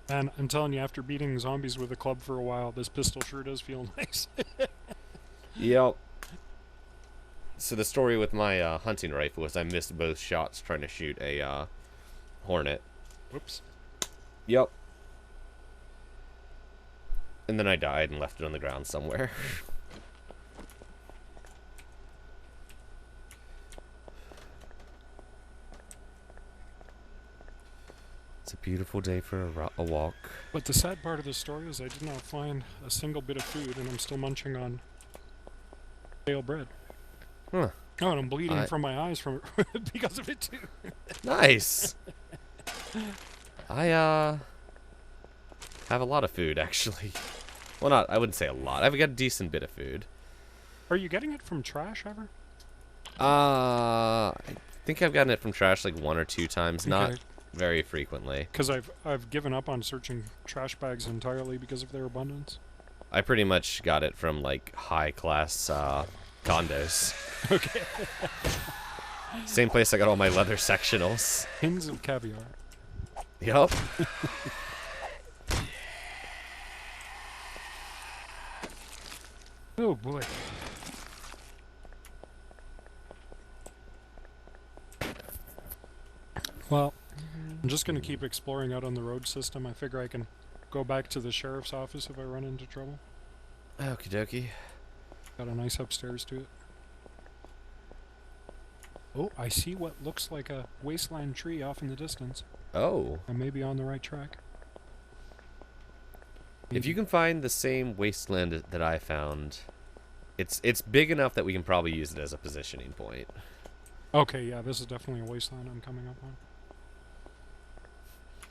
And I'm telling you, after beating zombies with a club for a while, this pistol sure does feel nice. Yep. So the story with my hunting rifle was I missed both shots trying to shoot a hornet. Whoops. Yep. And then I died and left it on the ground somewhere. It's a beautiful day for a walk. But the sad part of the story is I did not find a single bit of food, and I'm still munching on stale bread. Huh. Oh, and I'm bleeding from my eyes from because of it too. Nice. I have a lot of food actually. Well, I wouldn't say a lot. I've got a decent bit of food. Are you getting it from trash ever? I think I've gotten it from trash like 1 or 2 times, not very frequently. Because I've given up on searching trash bags entirely because of their abundance. I pretty much got it from like high class condos. Okay. Same place I got all my leather sectionals. Tins of caviar. Yup. Oh boy. Well, I'm just going to keep exploring out on the road system. I figure I can go back to the sheriff's office if I run into trouble. Okie dokie. Got a nice upstairs to it. Oh, I see what looks like a wasteland tree off in the distance. Oh. I may be on the right track. If you can find the same wasteland that I found, it's big enough that we can probably use it as a positioning point. Okay, yeah, this is definitely a wasteland I'm coming up on.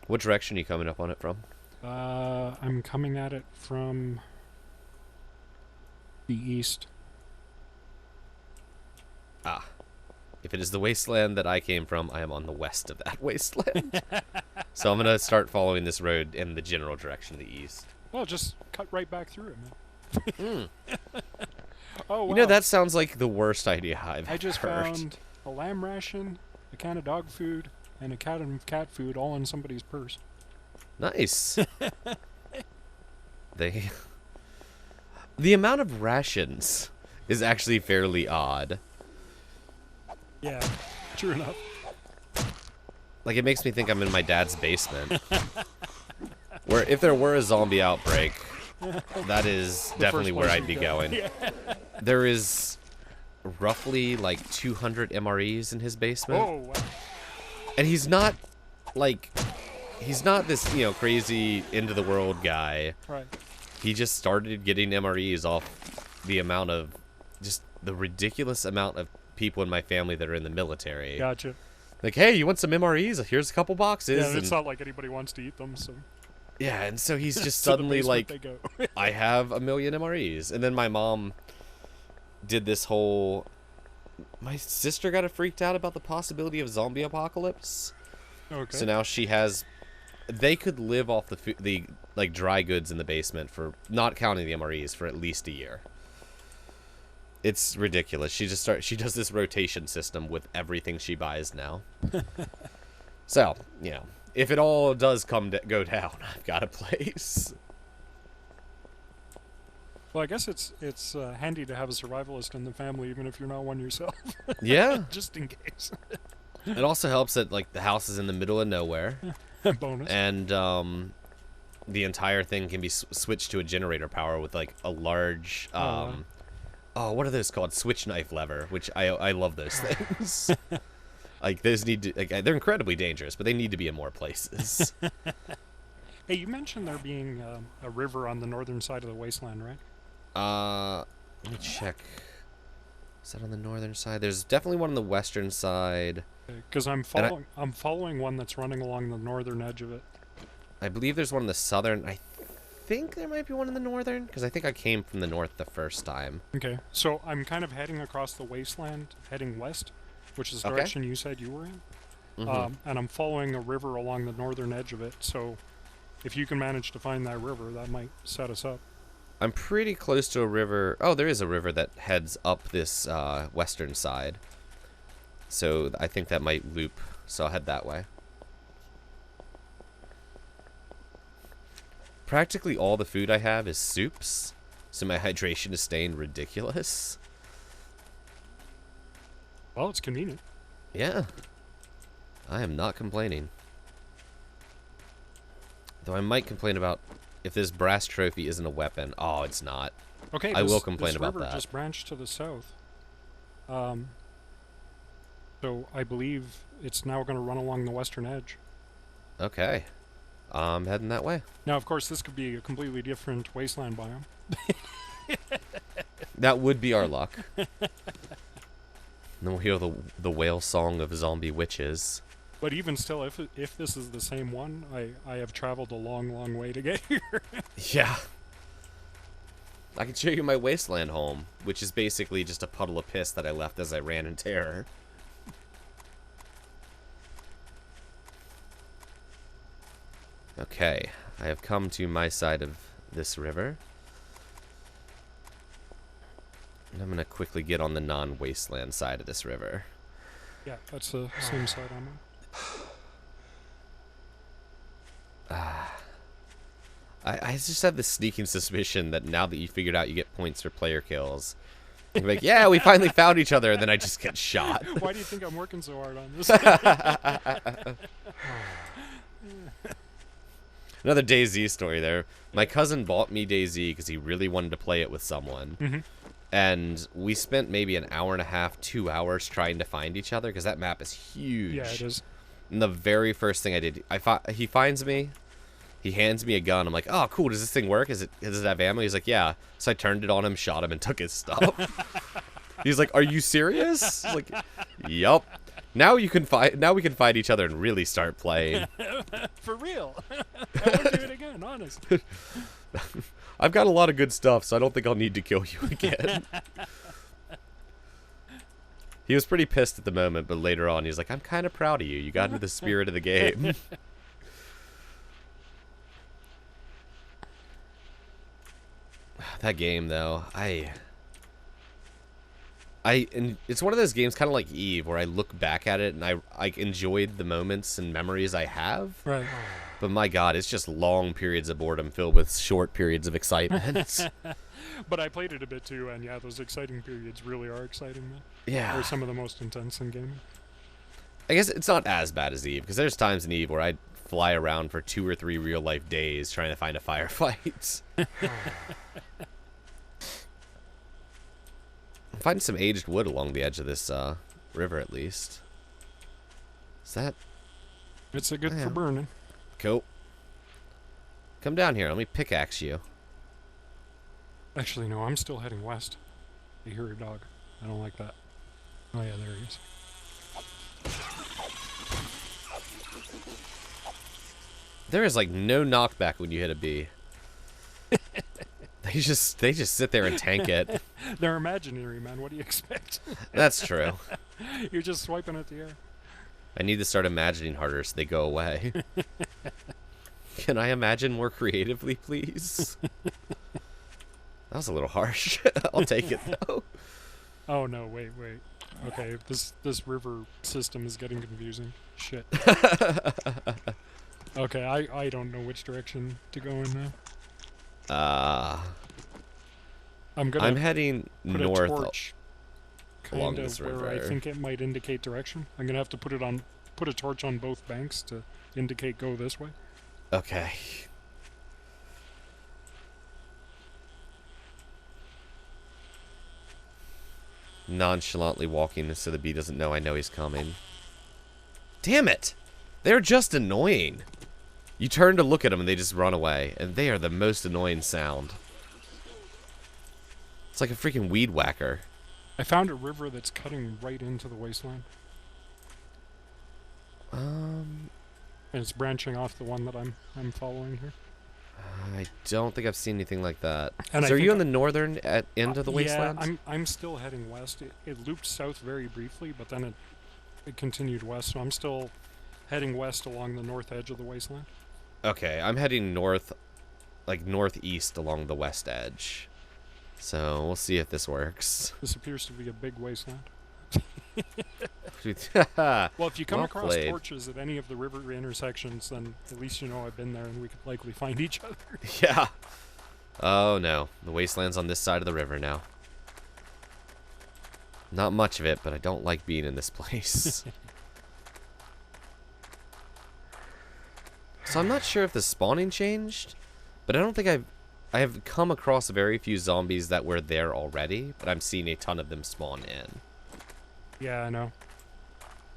What direction are you coming up on it from? I'm coming at it from the east. Ah. If it is the wasteland that I came from, I am on the west of that wasteland. So I'm going to start following this road in the general direction of the east. Well, just cut right back through it, man. Oh, wow. You know, that sounds like the worst idea I've I just heard. found a lamb ration, a can of dog food, and a can of cat food all in somebody's purse. Nice. The amount of rations is actually fairly odd. Yeah, true enough. Like, it makes me think I'm in my dad's basement. Where if there were a zombie outbreak, that is definitely where I'd be going. Yeah. There is roughly like 200 MREs in his basement. Oh, wow. And he's not this, you know, crazy into the world guy. Right. He just started getting MREs off the amount of, just the ridiculous amount of people in my family that are in the military. Gotcha. Like, hey, you want some MREs? Here's a couple boxes. Yeah, and it's not like anybody wants to eat them, so. Yeah, and so he's just To the suddenly basement like, they go. I have 1,000,000 MREs. And then my mom did this whole... My sister got freaked out about the possibility of zombie apocalypse. Okay. So now she has... They could live off the like dry goods in the basement for, not counting the MREs, for at least a year. It's ridiculous. She does this rotation system with everything she buys now. So, you know, if it all does go down, I've got a place. Well, I guess it's handy to have a survivalist in the family, even if you're not one yourself. Yeah. Just in case. It also helps that like the house is in the middle of nowhere. Bonus. And the entire thing can be switched to a generator power with like a large what are those called? Switch knife lever, which I love those things. Like those need to, like, they're incredibly dangerous, but they need to be in more places. Hey, you mentioned there being a river on the northern side of the wasteland, right? Let me check. Is that on the northern side? There's definitely one on the western side. Because I'm following one that's running along the northern edge of it. I believe there's one in the southern. I think there might be one in the northern, because I think I came from the north the first time. Okay, so I'm kind of heading across the wasteland, heading west, which is the direction you said you were in. Mm-hmm. And I'm following a river along the northern edge of it, so if you can manage to find that river, that might set us up. I'm pretty close to a river. Oh, there is a river that heads up this western side. So I think that might loop, so I'll head that way. Practically all the food I have is soups, so my hydration is staying ridiculous. Well, it's convenient. Yeah. I am not complaining. Though I might complain about if this brass trophy isn't a weapon. Oh, it's not. Okay, I will complain about this river that. just branched to the south. So I believe it's now going to run along the western edge. Okay. I'm heading that way. Now, of course, this could be a completely different wasteland biome. That would be our luck. And then we'll hear the whale song of zombie witches. But even still, if this is the same one, I have traveled a long, long way to get here. Yeah. I can show you my wasteland home, which is basically just a puddle of piss that I left as I ran in terror. Okay, I have come to my side of this river. And I'm going to quickly get on the non-wasteland side of this river. Yeah, that's the same side I'm on. I just have this sneaking suspicion that now that you figured out you get points for player kills, you're like, yeah, we finally found each other, and then I just get shot. Why do you think I'm working so hard on this? Another DayZ story there. My cousin bought me DayZ because he really wanted to play it with someone. Mm-hmm. And we spent maybe an hour and a half, 2 hours trying to find each other because that map is huge. Yeah, it is. And the very first thing I did, he finds me, he hands me a gun. I'm like, oh, cool. Does this thing work? Does it have ammo? He's like, yeah. So I turned it on him, shot him, and took his stuff. He's like, are you serious? I was like, yup. Now we can fight each other and really start playing. For real. I won't do it again, honest. I've got a lot of good stuff, so I don't think I'll need to kill you again. He was pretty pissed at the moment, but later on, he's like, I'm kind of proud of you. You got into the spirit of the game. That game, though, and it's one of those games kind of like Eve where I look back at it and I enjoyed the moments and memories I have. Right. But my God, it's just long periods of boredom filled with short periods of excitement. But I played it a bit too, and yeah, those exciting periods really are exciting. Yeah. They're some of the most intense in gaming. I guess it's not as bad as Eve because there's times in Eve where I'd fly around for 2 or 3 real life days trying to find a firefight. I'm finding some aged wood along the edge of this river, at least. Is that... It's a good for burning. Cool. Come down here. Let me pickaxe you. Actually, no, I'm still heading west. You hear your dog. I don't like that. Oh yeah, there he is. There is like no knockback when you hit a bee. They just sit there and tank it. They're imaginary, man. What do you expect? That's true. You're just swiping at the air. I need to start imagining harder so they go away. Can I imagine more creatively, please? That was a little harsh. I'll take it, though. Oh, no, wait. Okay, this river system is getting confusing. Shit. Okay, I don't know which direction to go in now. I'm heading put north a torch along kind this of where I river. think it might indicate direction. I'm gonna have to put a torch on both banks to indicate go this way. Okay. Nonchalantly walking so the bee doesn't know I know he's coming. Damn it! They're just annoying. You turn to look at them and they just run away. And they are the most annoying sound. It's like a freaking weed whacker. I found a river that's cutting right into the wasteland. And it's branching off the one that I'm following here. I don't think I've seen anything like that. And So are you on the northern end of the wasteland? Yeah, I'm still heading west. It looped south very briefly, but then it continued west. So I'm still heading west along the north edge of the wasteland. Okay, I'm heading north, like northeast along the west edge. So we'll see if this works. This appears to be a big wasteland. Well, if you come Well across played. torches at any of the river intersections, then at least you know I've been there and we could likely find each other. Yeah. Oh no, the wasteland's on this side of the river now. Not much of it, but I don't like being in this place. So I'm not sure if the spawning changed, but I don't think I have come across very few zombies that were there already, but I'm seeing a ton of them spawn in. Yeah, I know.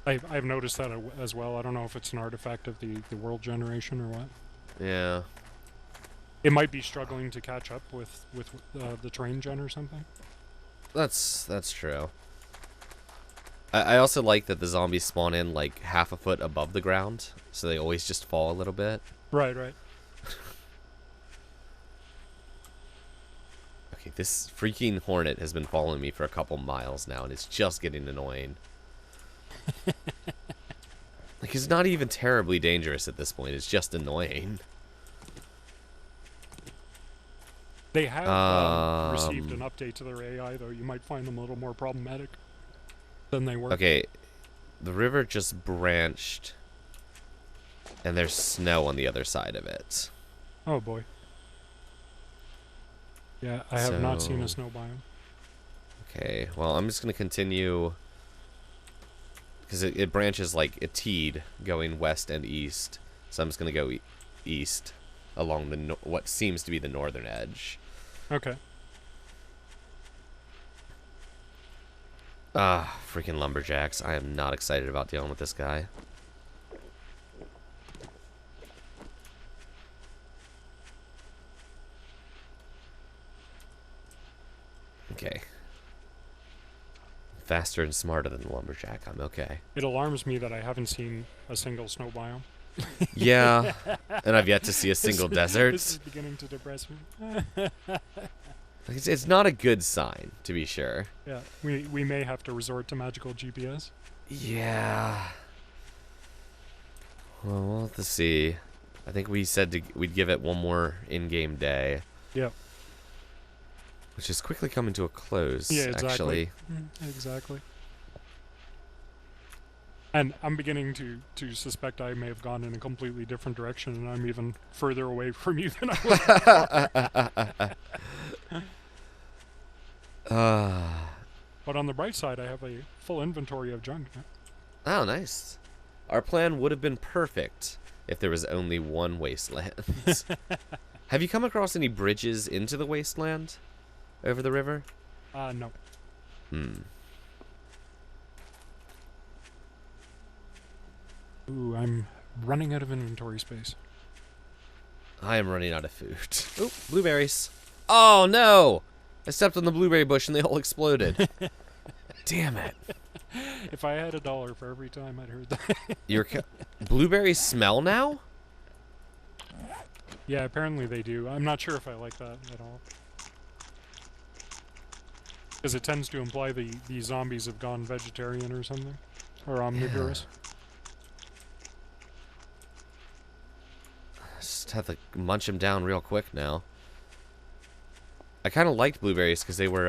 I've noticed that as well. I don't know if it's an artifact of the world generation or what. Yeah. It might be struggling to catch up with the train gen or something. That's true. I also like that the zombies spawn in like half a foot above the ground, so they always just fall a little bit. Right. Okay, this freaking hornet has been following me for a couple miles now, and it's just getting annoying. Like, it's not even terribly dangerous at this point. It's just annoying. They have received an update to their AI, though. You might find them a little more problematic than they were. Okay, the river just branched, and there's snow on the other side of it. Oh boy. Yeah, I have not seen a snow biome. Okay, well, I'm just going to continue, because it branches like a teed going west and east, so I'm just going to go east along the what seems to be the northern edge. Okay. Ah, freaking lumberjacks. I am not excited about dealing with this guy. Okay. Faster and smarter than the lumberjack. I'm okay. It alarms me that I haven't seen a single snow biome. Yeah, and I've yet to see a single desert. This is beginning to depress me. It's not a good sign, to be sure. Yeah, we may have to resort to magical GPS. Yeah. Well, we'll have to see. I think we said we'd give it one more in-game day. Yep. Which is quickly coming to a close, Yeah, exactly. actually. Exactly. And I'm beginning to suspect I may have gone in a completely different direction, and I'm even further away from you than I was. But on the bright side, I have a full inventory of junk. Oh, nice. Our plan would have been perfect if there was only one wasteland. Have you come across any bridges into the wasteland over the river? No. Ooh, I'm running out of inventory space. I am running out of food. Oh, blueberries. Oh, no! I stepped on the blueberry bush and they all exploded. Damn it. If I had $1 for every time I'd heard that. Your blueberries smell now? Yeah, apparently they do. I'm not sure if I like that at all. Because it tends to imply the zombies have gone vegetarian or something. Or omnivorous. Yeah. Just have to munch them down real quick now. I kind of liked blueberries because they were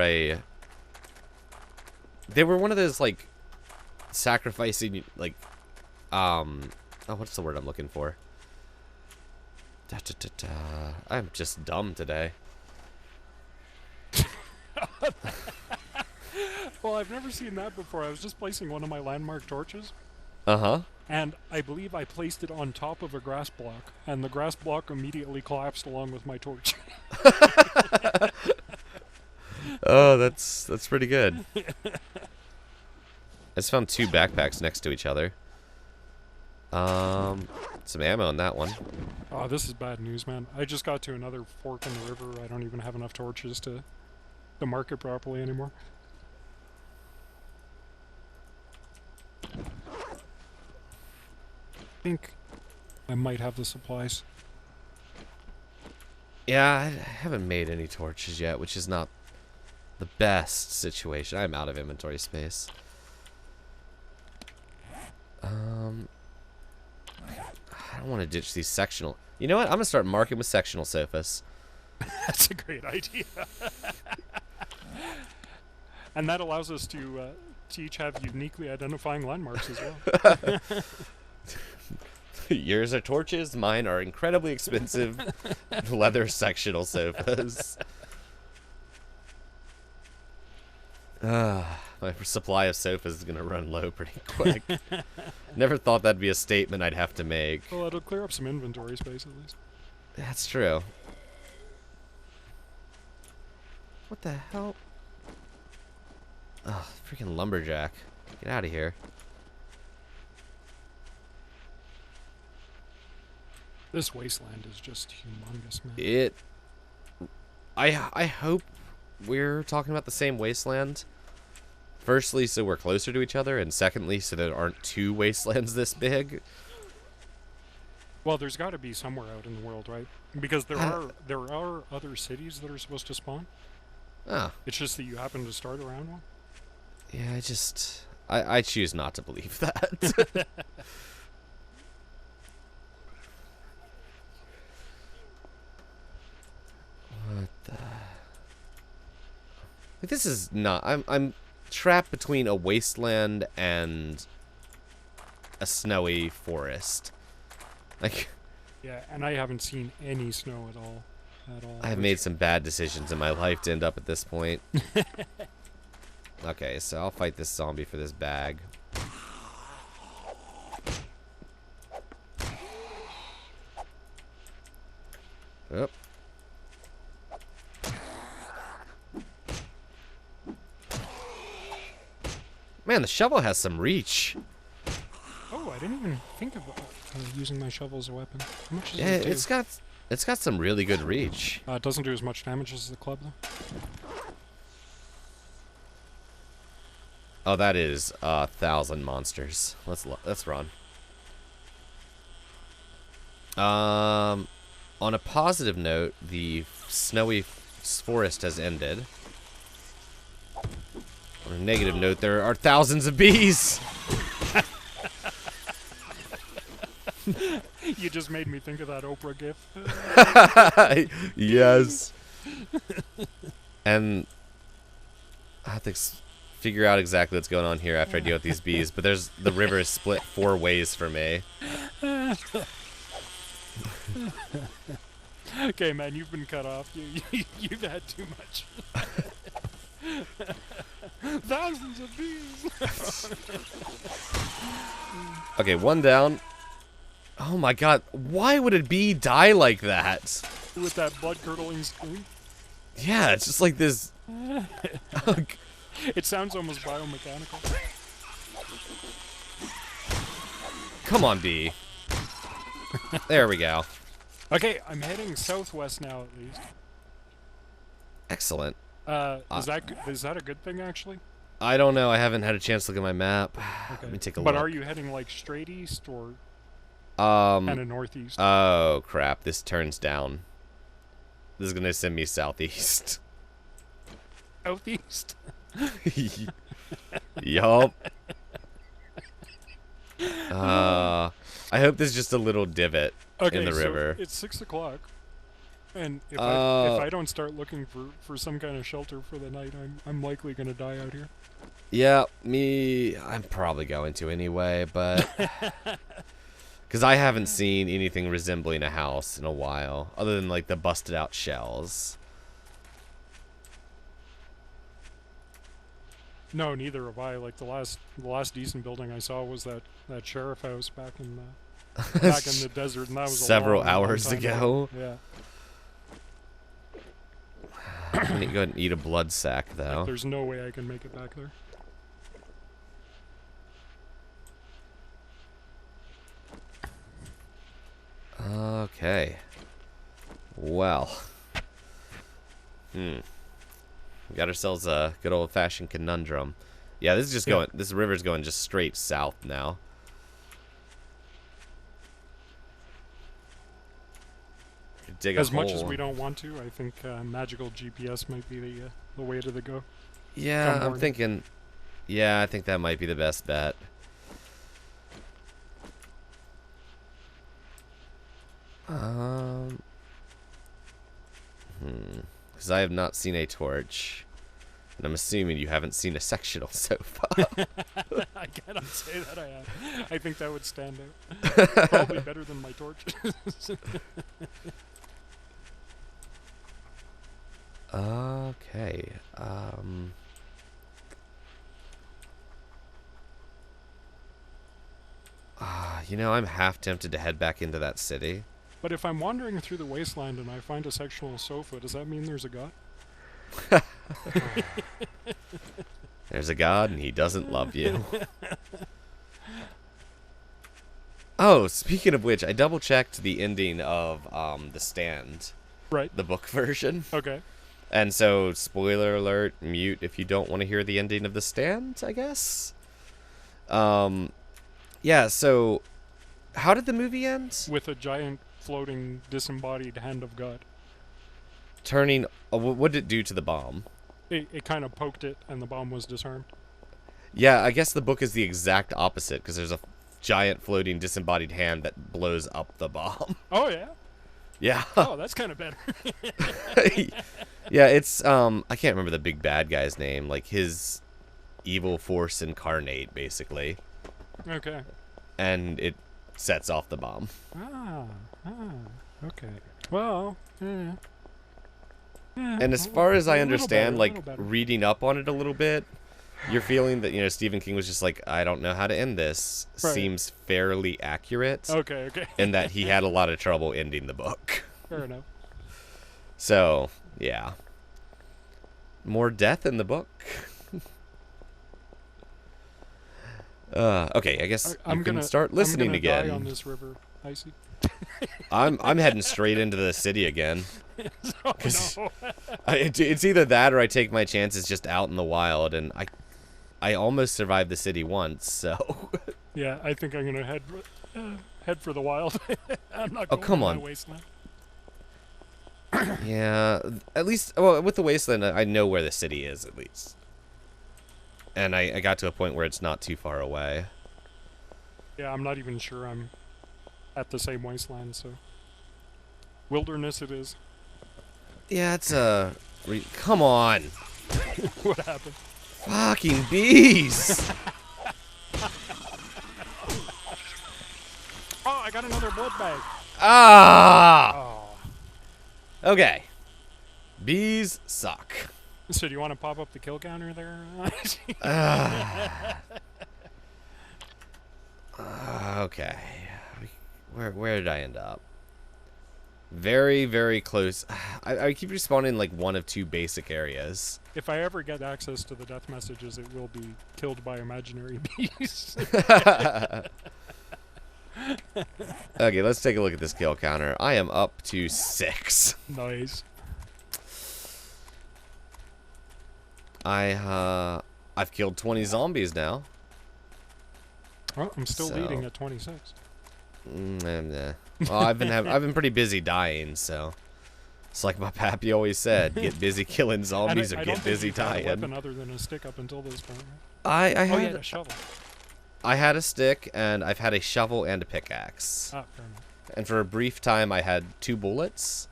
one of those, like, sacrificing, like, oh, what's the word I'm looking for? I'm just dumb today. Well, I've never seen that before. I was just placing one of my landmark torches. Uh-huh. And I believe I placed it on top of a grass block, and the grass block immediately collapsed along with my torch. Oh, that's pretty good. I just found 2 backpacks next to each other. Some ammo in that one. Oh, this is bad news, man. I just got to another fork in the river. I don't even have enough torches to mark it properly anymore. I think I might have the supplies. Yeah, I haven't made any torches yet, which is not the best situation. I'm out of inventory space. I don't want to ditch these sectional. You know what? I'm going to start marking with sectional sofas. That's a great idea. And that allows us to to each have uniquely identifying landmarks as well. Yours are torches. Mine are incredibly expensive leather sectional sofas. My supply of sofas is gonna run low pretty quick. Never thought that'd be a statement I'd have to make. Well, it'll clear up some inventory space at least. That's true. What the hell? Oh, freaking lumberjack. Get out of here. This wasteland is just humongous, man. I hope we're talking about the same wasteland. Firstly, so we're closer to each other, and secondly, so there aren't two wastelands this big. Well, there's got to be somewhere out in the world, right? Because there are other cities that are supposed to spawn. Oh. It's just that you happen to start around one. Yeah, I choose not to believe that. What the? Like, this is not. I'm trapped between a wasteland and a snowy forest. Like. Yeah, and I haven't seen any snow at all. I have made some bad decisions in my life to end up at this point. Okay, so I'll fight this zombie for this bag. Oop. Man, the shovel has some reach. Oh, I didn't even think of using my shovel as a weapon. How much does Yeah, it do? it's got some really good reach. It doesn't do as much damage as the club, though. Oh, that is 1,000 monsters. Let's run. On a positive note, the snowy forest has ended. On a negative note, there are thousands of bees. You just made me think of that Oprah gif. Yes. And I have to figure out exactly what's going on here after I deal with these bees. But the river is split 4 ways for me. Okay, man, you've been cut off. You've had too much. Thousands of bees. Okay, 1 down. Oh my god, why would a bee die like that? With that blood-curdling scream. Yeah, it's just like this. It sounds almost biomechanical. Come on, bee. There we go. Okay, I'm heading southwest now, at least. Excellent. Is that a good thing, actually? I don't know. I haven't had a chance to look at my map. Okay. Let me take a look. But are you heading like straight east or kind of northeast? Oh crap! This turns down. This is gonna send me southeast. Southeast. Yup. I hope there's just a little divot in the river. So it's 6 o'clock, and if I don't start looking for some kind of shelter for the night, I'm likely gonna die out here. Yeah, I'm probably going to anyway, but because I haven't seen anything resembling a house in a while, other than like the busted out shells. No, neither have I. Like the last decent building I saw was that sheriff house back in the desert, and that was several a long hours time ago. Yeah. I need to go ahead and eat a blood sack, though. There's no way I can make it back there. Okay. Well. We got ourselves a good old-fashioned conundrum. Yeah, this is just going. This river's going just straight south now. Dig a as much hole. as we don't want to, I think magical GPS might be the way to go. Yeah, I'm thinking. Yeah, I think that might be the best bet. Because I have not seen a torch. And I'm assuming you haven't seen a sectional sofa. I cannot say that I have. I think that would stand out. Probably better than my torches. Okay. You know, I'm half tempted to head back into that city. But if I'm wandering through the wasteland and I find a sectional sofa, does that mean there's a god? There's a god and he doesn't love you. Oh, speaking of which, I double-checked the ending of The Stand. Right. The book version. Okay. And so, spoiler alert, mute if you don't want to hear the ending of The Stand, I guess. Yeah, so how did the movie end? With a giant floating disembodied hand of God. Turning, what did it do to the bomb? It kind of poked it and the bomb was disarmed. Yeah, I guess the book is the exact opposite because there's a giant floating disembodied hand that blows up the bomb. Oh, yeah? Yeah. Oh, that's kind of better. Yeah, it's, I can't remember the big bad guy's name. Like, his evil force incarnate, basically. Okay. And it sets off the bomb. Okay. Well, yeah. And as far as I understand, better, like, reading up on it a little bit, you're feeling that, you know, Stephen King was just like, I don't know how to end this. Right. Seems fairly accurate. Okay. And that he had a lot of trouble ending the book. Fair enough. So, yeah. More death in the book. Okay, I guess you can start listening again. I'm gonna die on this river, Icy. I'm heading straight into the city again. Oh, no. It's either that or I take my chances just out in the wild, and I almost survived the city once, so. Yeah, I think I'm gonna head for the wild. I'm not going come to on. my wasteland. Yeah, at least, well, with the wasteland, I know where the city is, at least. And I got to a point where it's not too far away. Yeah, I'm not even sure I'm at the same wasteland, so. Wilderness it is. Yeah, it's come on. What happened? Fucking bees! Oh, I got another blood bag. Ah! Oh. Okay. Bees suck. So do you want to pop up the kill counter there? Okay. Where did I end up? Very, very close. I keep respawning like one of two basic areas. If I ever get access to the death messages, it will be killed by imaginary bees. Okay, let's take a look at this kill counter. I am up to 6. Nice. I've killed 20 zombies now. Well, I'm still leading at 26. Well, I've been pretty busy dying, so it's like my pappy always said: get busy killing zombies or get busy dying. I don't think you've had a weapon other than a stick up until this point. I Right? had a shovel. I had a stick, and I've had a shovel and a pickaxe. Ah, fair enough. And for a brief time, I had 2 bullets.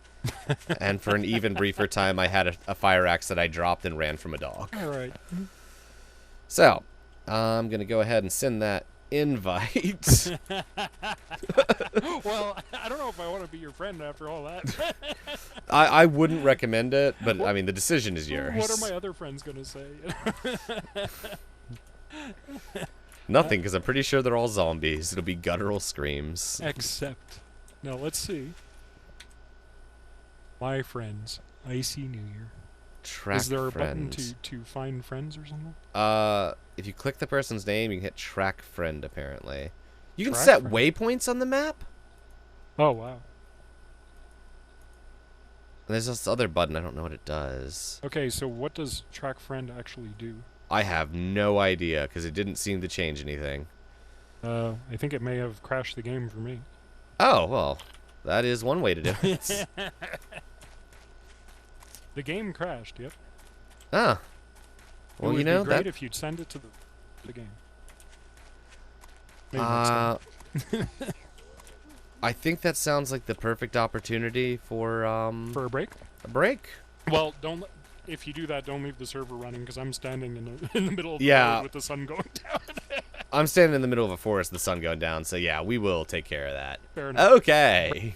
And for an even briefer time, I had a fire axe that I dropped and ran from a dog. All right. So, I'm gonna go ahead and send that invite. Well, I don't know if I want to be your friend after all that. I wouldn't recommend it, but I mean the decision is yours. What are my other friends gonna say? Nothing, because I'm pretty sure they're all zombies. It'll be guttural screams. Except, now let's see. My friends, IcyNewYear. Track Is there a friend. button to find friends or something? If you click the person's name, you can hit track friend. Apparently, you can Track set friend. waypoints on the map. Oh wow. And there's this other button. I don't know what it does. Okay, so what does track friend actually do? I have no idea because it didn't seem to change anything. I think it may have crashed the game for me. Oh well, that is one way to do it. The game crashed. Yep. Ah. Well, it would you know be great that. if you'd send it to the game. Maybe next time. I think that sounds like the perfect opportunity for For a break. a break. Well, if you do that, don't leave the server running because I'm standing in the middle of the Yeah. road with the sun going down. I'm standing in the middle of a forest, the sun going down, so yeah, we will take care of that. Fair enough. Okay.